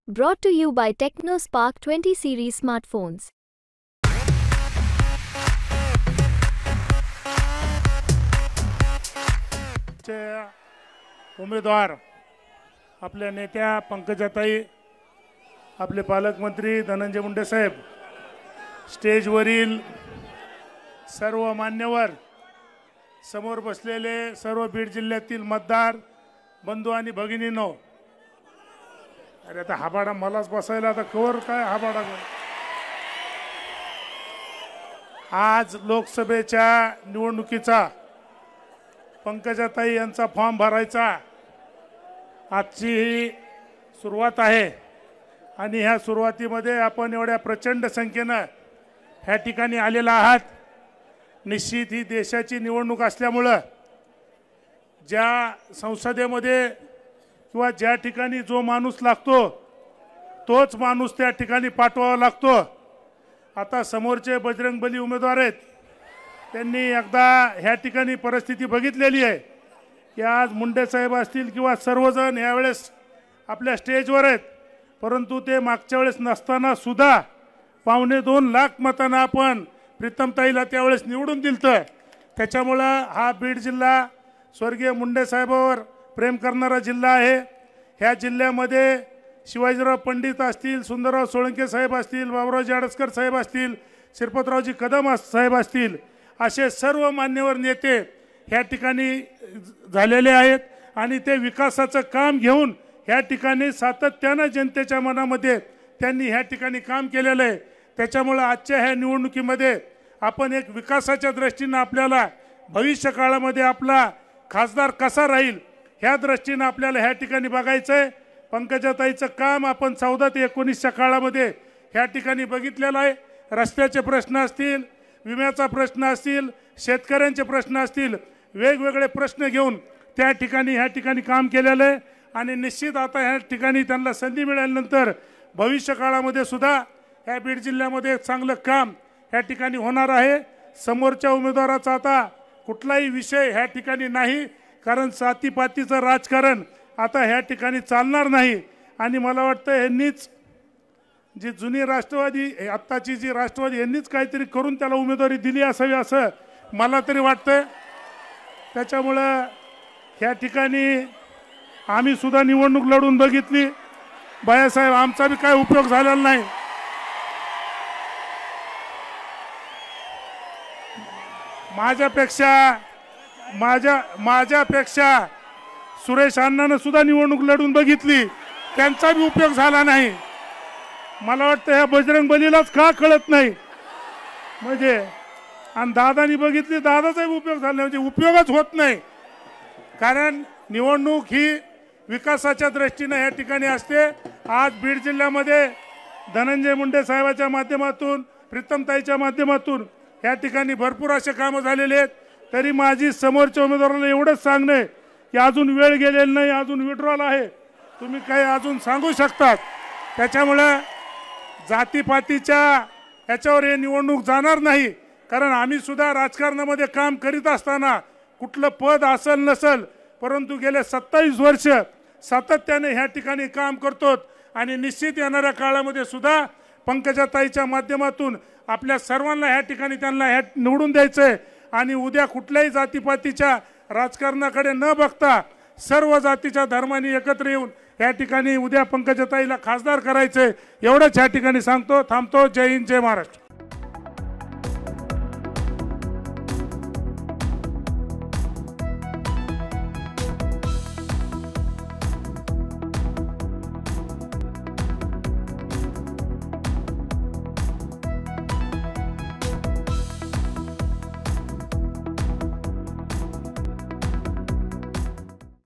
Brought to you by TechnoSpark 20 series smartphones. उमेदवार आपल्या नेत्या पंकजाताई, आपले पालकमंत्री धनंजय मुंडे साहेब, स्टेजवरील सर्व मान्यवर, समोर बसलेले सर्व बीड जिल्ह्यातील मतदार बंधू आणि भगिनींनो, अरे आता हाबाडा मलाच बसायला आता कवर काय हाबाडा। आज लोकसभेच्या निवडणुकीचा पंकजाताई यांचा फॉर्म भरायचा आजची ही सुरुवात आहे आणि ह्या सुरुवातीमध्ये आपण एवढ्या प्रचंड संख्येने ह्या ठिकाणी आलेला आहात। निश्चित ही देशाची निवडणूक असल्यामुळे ज्या संसदेमध्ये किंवा ज्या ठिकाणी जो माणूस लागतो तोच माणूस त्या ठिकाणी पाठवावा लागतो। आता समोरचे बजरंगबली उमेदवार आहेत, त्यांनी एकदा ह्या ठिकाणी परिस्थिती बघितलेली आहे की आज मुंडे साहेब असतील किंवा सर्वजण यावेळेस आपल्या स्टेजवर आहेत, परंतु ते मागच्या वेळेस नसताना सुद्धा 2.25 लाख मतांना आपण प्रीतमताईला त्यावेळेस निवडून दिलतं। त्याच्यामुळं हा बीड जिल्हा स्वर्गीय मुंडे साहेबांवर प्रेम करणारा जिल्हा आहे। ह्या जिल्ह्यामध्ये शिवाजीराव पंडित असतील, सुंदरराव सोळंके साहेब असतील, बाबुरावजी आडसकर साहेब असतील, श्रीपतरावजी कदम साहेब असतील, असे सर्व मान्यवर नेते ह्या ठिकाणी झालेले आहेत आणि ते विकासाचं काम घेऊन ह्या ठिकाणी सातत्याने जनतेच्या मनामध्ये त्यांनी ह्या ठिकाणी काम केलेलं आहे। त्याच्यामुळे आजच्या ह्या निवडणुकीमध्ये आपण एक विकासाच्या दृष्टीने आपल्याला भविष्य काळामध्ये आपला खासदार कसा राहील ह्या दृष्टीने आपल्याला ह्या ठिकाणी बघायचं आहे। पंकजाताईचं काम आपण 14 ते 19च्या काळामध्ये ह्या ठिकाणी बघितलेलं आहे। रस्त्याचे प्रश्न असतील, विम्याचा प्रश्न असतील, शेतकऱ्यांचे प्रश्न असतील, वेगवेगळे प्रश्न घेऊन त्या ठिकाणी ह्या ठिकाणी काम केलेलं आहे आणि निश्चित आता ह्या ठिकाणी त्यांना संधी मिळाल्यानंतर भविष्य काळामध्ये सुद्धा ह्या बीड जिल्ह्यामध्ये चांगलं काम ह्या ठिकाणी होणार आहे। समोरच्या उमेदवाराचा आता कुठलाही विषय ह्या ठिकाणी नाही, कारण जातीपातीचं राजकारण आता ह्या ठिकाणी चालणार नाही आणि मला वाटतं यांनीच जी जुनी राष्ट्रवादी आत्ताची जी राष्ट्रवादी यांनीच काहीतरी करून त्याला उमेदवारी दिली असावी असं मला तरी वाटतं। त्याच्यामुळं ह्या ठिकाणी आम्ही सुद्धा निवडणूक लढून बघितली, बायासाहेब आमचा बी काय उपयोग झालेला नाही। माझ्यापेक्षा सुरेश अण्णांना सुद्धा निवडणूक लढून बघितली, त्यांचा बी उपयोग झाला नाही। मला वाटतं ह्या बजरंगबलीलाच का कळत नाही म्हणजे, आणि दादानी बघितली, दादाचाही उपयोग झाला नाही, म्हणजे उपयोगच होत नाही। कारण निवडणूक ही विकासाच्या दृष्टीने ह्या ठिकाणी असते। आज बीड जिल्ह्यामध्ये धनंजय मुंडे साहेबांच्या माध्यमातून, प्रीतमताईच्या माध्यमातून ह्या ठिकाणी भरपूर असे कामं झालेले आहेत। तरी माझी समोरच्या उमेदवाराला एवढंच सांगणे की अजून वेळ गेलेला नाही, अजून विड्रॉल आहे, तुम्ही काही अजून सांगू शकतात। त्याच्यामुळे जातीपातीच्या याच्यावर हे निवडणूक जाणार नाही, कारण आम्ही सुद्धा राजकारणामध्ये काम करीत असताना कुठलं पद असेल नसेल, परंतु गेले 27 वर्ष सातत्याने ह्या ठिकाणी काम करतो आणि निश्चित येणाऱ्या काळामध्ये सुद्धा पंकजाताईच्या माध्यमातून आपल्या सर्वांना ह्या ठिकाणी त्यांना ह्या निवडून द्यायचंय आणि उद्या कुठल्याही जातीपातीच्या राजकारणाकडे न बघता सर्व जातीच्या धर्मांनी एकत्र येऊन या ठिकाणी उद्या पंकजाताईला खासदार करायचंय, एवढंच ह्या ठिकाणी सांगतो। थांबतो। जय हिंद, जय महाराष्ट्र।